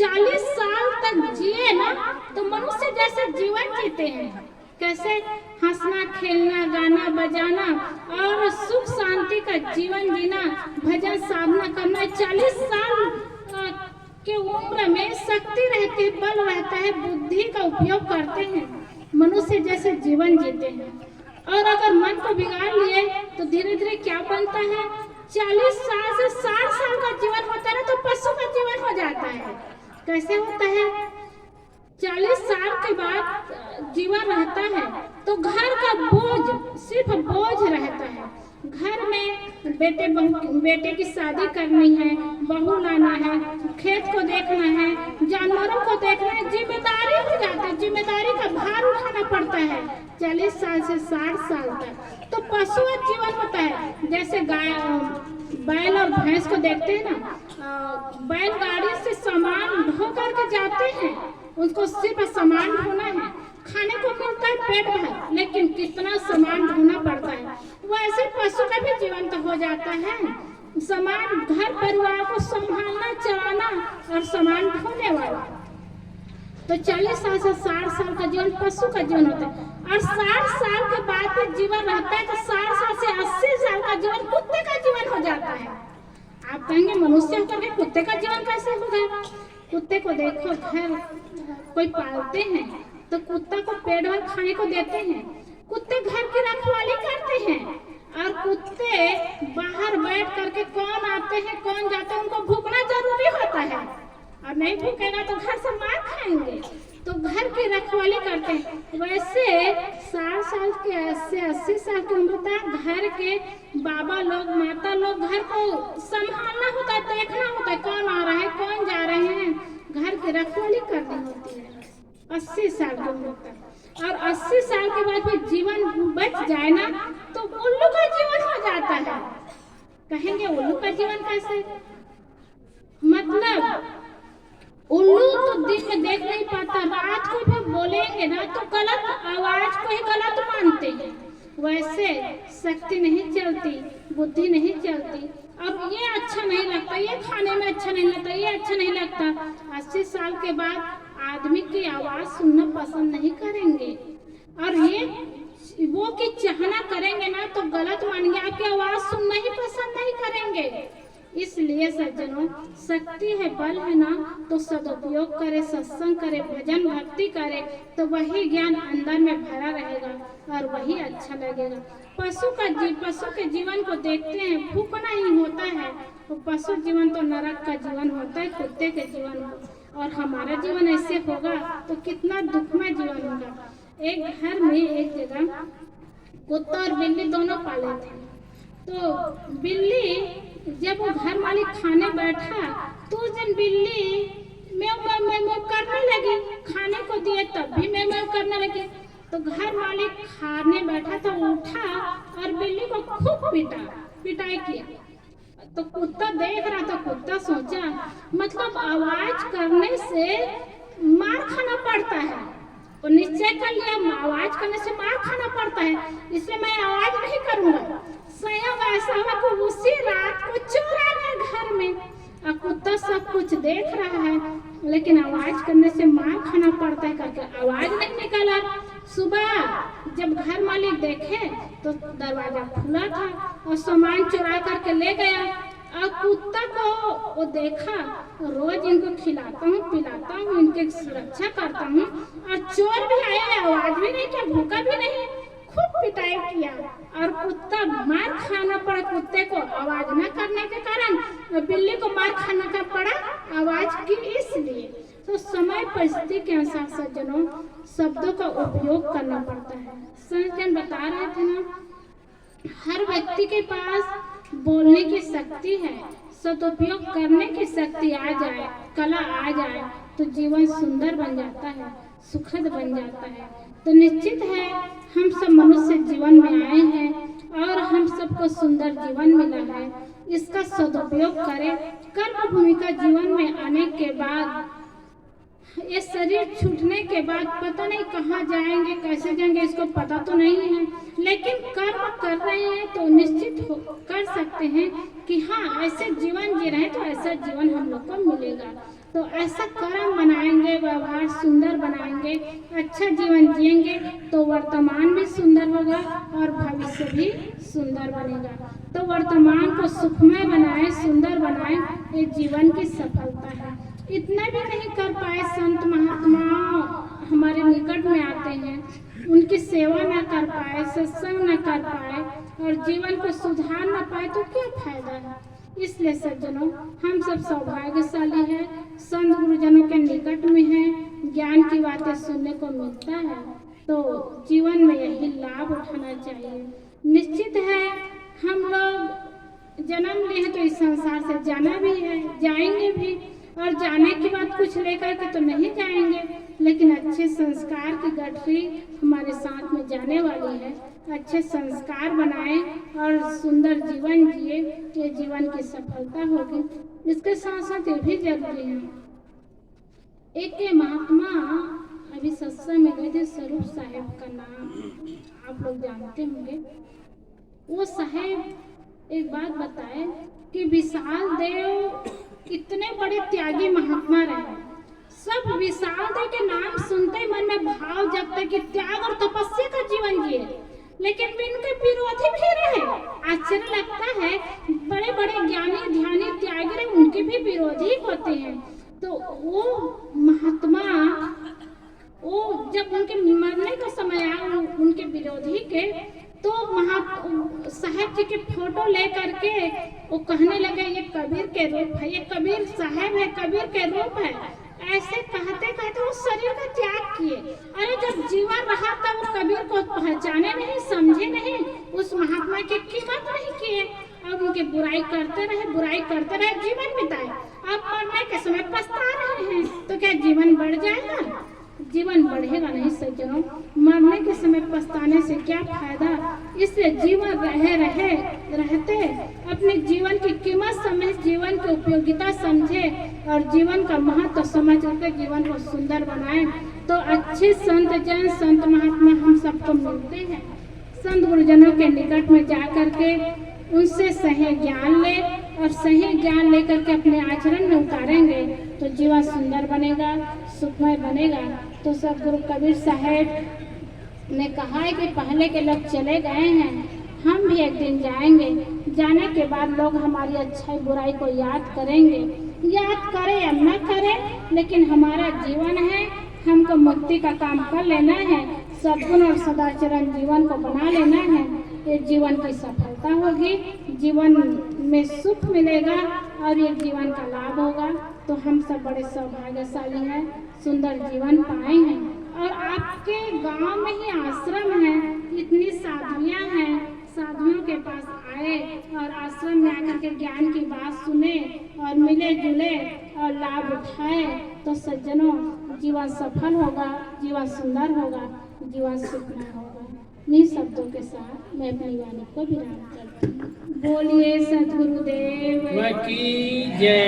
40 साल तक जिए ना तो मनुष्य जैसे जीवन जीते हैं। कैसे? हंसना, खेलना, गाना बजाना और सुख शांति का जीवन जीना, भजन साधना करना। 40 साल के उम्र में शक्ति रहती है, बल रहता है, बुद्धि का उपयोग करते हैं, मनुष्य जैसे जीवन जीते हैं। और अगर मन को बिगाड़ लिए तो धीरे धीरे क्या बनता है? 40 साल से 60 साल का जीवन होता है तो पशु का जीवन हो जाता है। कैसे होता है? 40 साल के बाद जीवन रहता है तो घर का बोझ सिर्फ बोझ रहता है। घर में बेटे की शादी करनी है, बहू लाना है, खेत को देखना है, जानवरों को देखना है, जिम्मेदारी हो जाती है, जिम्मेदारी का भार उठाना पड़ता है 40 साल से 60 साल तक। तो पशु जीवन होता है। जैसे गाय, बैल और भैंस को देखते हैं ना, बैलगाड़ी से सामान ढो करके जाते हैं, उनको सिर्फ सामान ढोना है, खाने को मिलता है पेट भर, लेकिन कितना सामान ढोना पड़ता है। वैसे पशु का भी जीवन तो हो जाता है, सामान, घर परिवार को संभालना, चलाना और सामान ढोने वाला। तो 40 साल से 60 साल का जीवन पशु का जीवन होता है। और 60 साल के बाद भी जीवन रहता है तो 60 साल से 80 साल का जीवन कुत्ते का जीवन हो जाता है। आप कहेंगे मनुष्य होकर कुत्ते का जीवन कैसे होगा? कुत्ते को देखो, घर कोई पालते हैं तो कुत्ता को पेट भर खाने को देते हैं, कुत्ते घर की रखवाली करते हैं, और कुत्ते बाहर बैठ करके कौन आते हैं कौन जाते हैं उनको भूखना जरूरी होता है, और नहीं भूखेगा तो घर से मार खाएंगे, तो घर की रखवाली करते हैं। वैसे 60 साल के से 80 साल की उम्र तक घर के बाबा लोग, माता लोग घर को संभालना होता है, देखना होता है कौन आ रहा है कौन जा रहे हैं, घर की रखवाली करनी होती है 80 साल की उम्र तक। और 80 साल के बाद भी जीवन बच जाए ना तो उल्लू का जीवन हो जाता है। कहेंगे उल्लू का जीवन कैसे? मतलब उल्लू तो दिन में देख नहीं पाता, रात को भी बोलेंगे ना तो गलत आवाज को ही गलत मानते हैं। वैसे शक्ति नहीं चलती, बुद्धि नहीं चलती। अब ये अच्छा नहीं लगता, ये खाने में अच्छा नहीं लगता, ये अच्छा नहीं लगता। 80 साल के बाद आदमी की आवाज सुनना पसंद नहीं करेंगे, और ये वो की चाहना करेंगे ना तो गलत मानेंगे, आपकी आवाज सुनना ही पसंद नहीं करेंगे। इसलिए सज्जनों, शक्ति है, बल है ना तो सदुपयोग करे, सत्संग करे, भजन भक्ति करे तो वही ज्ञान अंदर में भरा रहेगा और वही अच्छा लगेगा। पशु के जीवन को देखते हैं, भूखना ही होता है, तो पशु जीवन तो नरक का जीवन होता है, कुत्ते के जीवन हो। और हमारा जीवन ऐसे होगा तो कितना दुखमय जीवन होगा। एक घर में एक जगह कुत्ता और बिल्ली दोनों पाले थे। तो बिल्ली जब वो घर मालिक खाने बैठा तो उस दिन बिल्ली म्याऊं म्याऊं करने लगी, खाने को दिए तब भी म्याऊं म्याऊं करने लगी। तो घर मालिक खाने बैठा तो उठा और बिल्ली को खूब पिटाई किया। तो कुत्ता देख रहा था, कुत्ता सोचा मतलब आवाज करने से मार खाना पड़ता है, और निश्चय कर लिया आवाज करने से मार खाना पड़ता है, इसलिए मैं आवाज नहीं करूंगा। संयोग ऐसा हुआ कि उसी रात को चोर आ गए घर में, और कुत्ता सब कुछ देख रहा है लेकिन आवाज करने से मार खाना पड़ता है करके आवाज नहीं निकाला। सुबह जब घर मालिक देखे तो दरवाजा खुला था और सामान चुरा करके ले गया। और कुत्ता को वो देखा, रोज इनको खिलाता हूँ पिलाता हूँ, इनकी सुरक्षा करता हूँ, और चोर भी आया, आवाज भी नहीं किया, भूखा भी नहीं, खूब पिटाई किया और कुत्ता मार खाना पड़ा। कुत्ते को आवाज न करने के कारण बिल्ली को मार खाना का पड़ा आवाज की इसलिए। तो समय परिस्थिति के अनुसार सज्जनों शब्दों का उपयोग करना पड़ता है। सज्जन बता रहे थे ना, हर व्यक्ति के पास बोलने की शक्ति है, सदुपयोग करने की शक्ति आ जाए, कला आ जाए तो जीवन सुंदर बन जाता है, सुखद बन जाता है। तो निश्चित है हम सब मनुष्य जीवन में आए हैं और हम सबको सुंदर जीवन मिला है, इसका सदुपयोग करें। कर्म भूमिका जीवन में आने के बाद, ये शरीर छूटने के बाद पता नहीं कहाँ जाएंगे कैसे जाएंगे इसको पता तो नहीं है, लेकिन कर्म कर रहे हैं तो निश्चित कर सकते हैं कि हाँ ऐसे जीवन जी रहे हैं तो ऐसा जीवन हम लोग को मिलेगा। तो ऐसा कर्म बनाएंगे, व्यवहार सुंदर बनाएंगे, अच्छा जीवन जिएंगे तो वर्तमान भी सुंदर होगा और भविष्य भी सुंदर बनेगा। तो वर्तमान को सुखमय बनाए, सुंदर बनाए, ये जीवन की सफलता है। इतना भी नहीं कर पाए, संत महात्मा हमारे निकट में आते हैं, उनकी सेवा न कर पाए, सत्संग न कर पाए और जीवन को सुधार न पाए तो क्या फायदा है। इसलिए सज्जनों, हम सब सौभाग्यशाली हैं, संत गुरुजनों के निकट में हैं, ज्ञान की बातें सुनने को मिलता है, तो जीवन में यही लाभ उठाना चाहिए। निश्चित है हम लोग जन्म लिए हैं तो इस संसार से जाना भी है, जाएंगे भी, और जाने के बाद कुछ लेकर के तो नहीं जाएंगे, लेकिन अच्छे संस्कार की गठरी हमारे साथ में जाने वाली है। अच्छे संस्कार बनाए और सुंदर जीवन जिए, ये जीवन की सफलता होगी। इसके साथ साथ ये भी जरूरी है, एक महात्मा अभी सत्संग में गए थे, स्वरूप साहेब का नाम आप लोग जानते होंगे। वो साहेब एक बात बताए कि विशाल देव इतने बड़े त्यागी महात्मा रहे, सब विशाल देव के नाम सुनते ही मन में भाव जगता कि त्याग और तपस्या का जीवन जिए, लेकिन उनके विरोधी भी रहे। आश्चर्य लगता है, बड़े बड़े ज्ञानी ध्यानी त्यागी रहे, उनके भी विरोधी होते हैं। तो वो महात्मा, वो जब उनके मरने का समय आया उनके विरोधी के, तो साहेब जी के फोटो ले करके वो कहने लगे ये कबीर के रूप है, ये कबीर साहेब है, कबीर के रूप है। ऐसे कहते कहते वो शरीर का त्याग किए। अरे जब जीवन रहा तब वो कबीर को पहचाने नहीं, समझे नहीं, उस महात्मा की कीमत नहीं किए और उनकी बुराई करते रहे, जीवन बिताए। अब मरने के समय पछता रहे हैं, तो क्या जीवन बढ़ जाएगा? जीवन बढ़ेगा नहीं सज्जनों। मरने के समय पछताने से क्या फायदा। इसलिए जीवन रहते अपने जीवन की कीमत समझ, जीवन की उपयोगिता समझे और जीवन का महत्व समझ करके जीवन को सुंदर बनाए। तो अच्छे संत जन, संत महात्मा हम सबको मिलते हैं। संत गुरुजनों के निकट में जा करके उनसे सही ज्ञान ले और सही ज्ञान लेकर के अपने आचरण में उतारेंगे तो जीवन सुंदर बनेगा, सुखमय बनेगा। तो सदगुरु कबीर साहेब ने कहा है कि पहले के लोग चले गए हैं, हम भी एक दिन जाएंगे। जाने के बाद लोग हमारी अच्छाई बुराई को याद करेंगे, याद करें या न करें, लेकिन हमारा जीवन है, हमको मुक्ति का काम कर लेना है, सद्गुण और सदाचरण जीवन को बना लेना है। ये जीवन की सफलता होगी, जीवन में सुख मिलेगा और ये जीवन का लाभ होगा। तो हम सब बड़े सौभाग्यशाली हैं, सुंदर जीवन पाए हैं। और आपके गांव में ही आश्रम है, इतनी साधुयां हैं, साधुओं के पास आए और आश्रम में आकर के ज्ञान की बात सुने और मिले जुले और लाभ उठाए, तो सज्जनों जीवन सफल होगा, जीवन सुंदर होगा, जीवन सुखमय होगा। इन्हीं शब्दों के साथ मैं अपनी वाणी को विराम करती हूँ। बोलिए सद्गुरुदेव की जय।